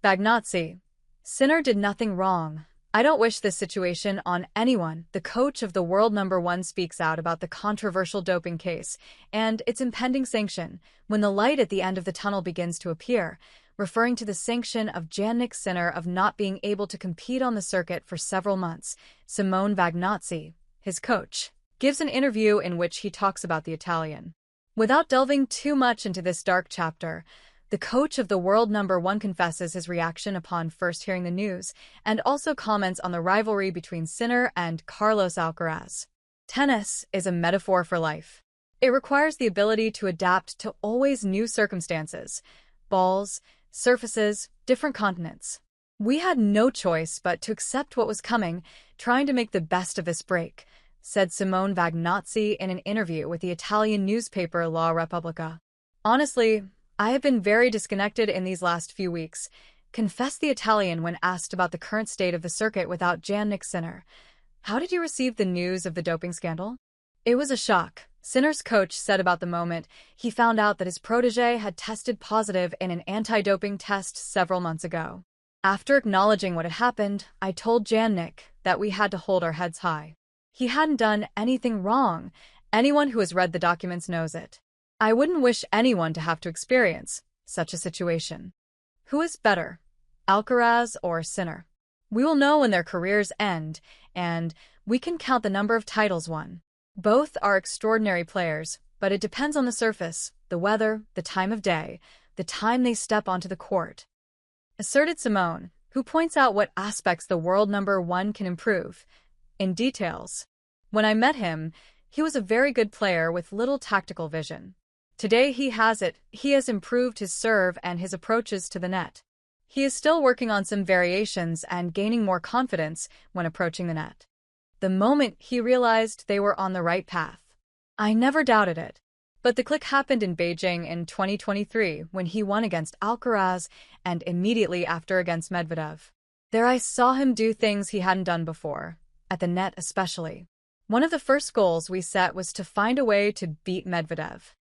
Vagnozzi. Sinner did nothing wrong. I don't wish this situation on anyone. The coach of the world #1 speaks out about the controversial doping case and its impending sanction when the light at the end of the tunnel begins to appear, referring to the sanction of Jannik Sinner of not being able to compete on the circuit for several months. Simone Vagnozzi, his coach, gives an interview in which he talks about the Italian. Without delving too much into this dark chapter, the coach of the world #1 confesses his reaction upon first hearing the news and also comments on the rivalry between Sinner and Carlos Alcaraz. Tennis is a metaphor for life. It requires the ability to adapt to always new circumstances, balls, surfaces, different continents. We had no choice but to accept what was coming, trying to make the best of this break, said Simone Vagnozzi in an interview with the Italian newspaper La Repubblica. Honestly, I have been very disconnected in these last few weeks, confessed the Italian when asked about the current state of the circuit without Jannik Sinner. How did you receive the news of the doping scandal? It was a shock, Sinner's coach said about the moment he found out that his protege had tested positive in an anti-doping test several months ago. After acknowledging what had happened, I told Jannik that we had to hold our heads high. He hadn't done anything wrong. Anyone who has read the documents knows it. I wouldn't wish anyone to have to experience such a situation. Who is better, Alcaraz or Sinner? We will know when their careers end, and we can count the number of titles won. Both are extraordinary players, but it depends on the surface, the weather, the time of day, the time they step onto the court, asserted Simone, who points out what aspects the world #1 can improve. In details. When I met him, he was a very good player with little tactical vision. Today he has it. He has improved his serve and his approaches to the net. He is still working on some variations and gaining more confidence when approaching the net. The moment he realized they were on the right path. I never doubted it. But the click happened in Beijing in 2023 when he won against Alcaraz and immediately after against Medvedev. There I saw him do things he hadn't done before, at the net especially. One of the first goals we set was to find a way to beat Medvedev.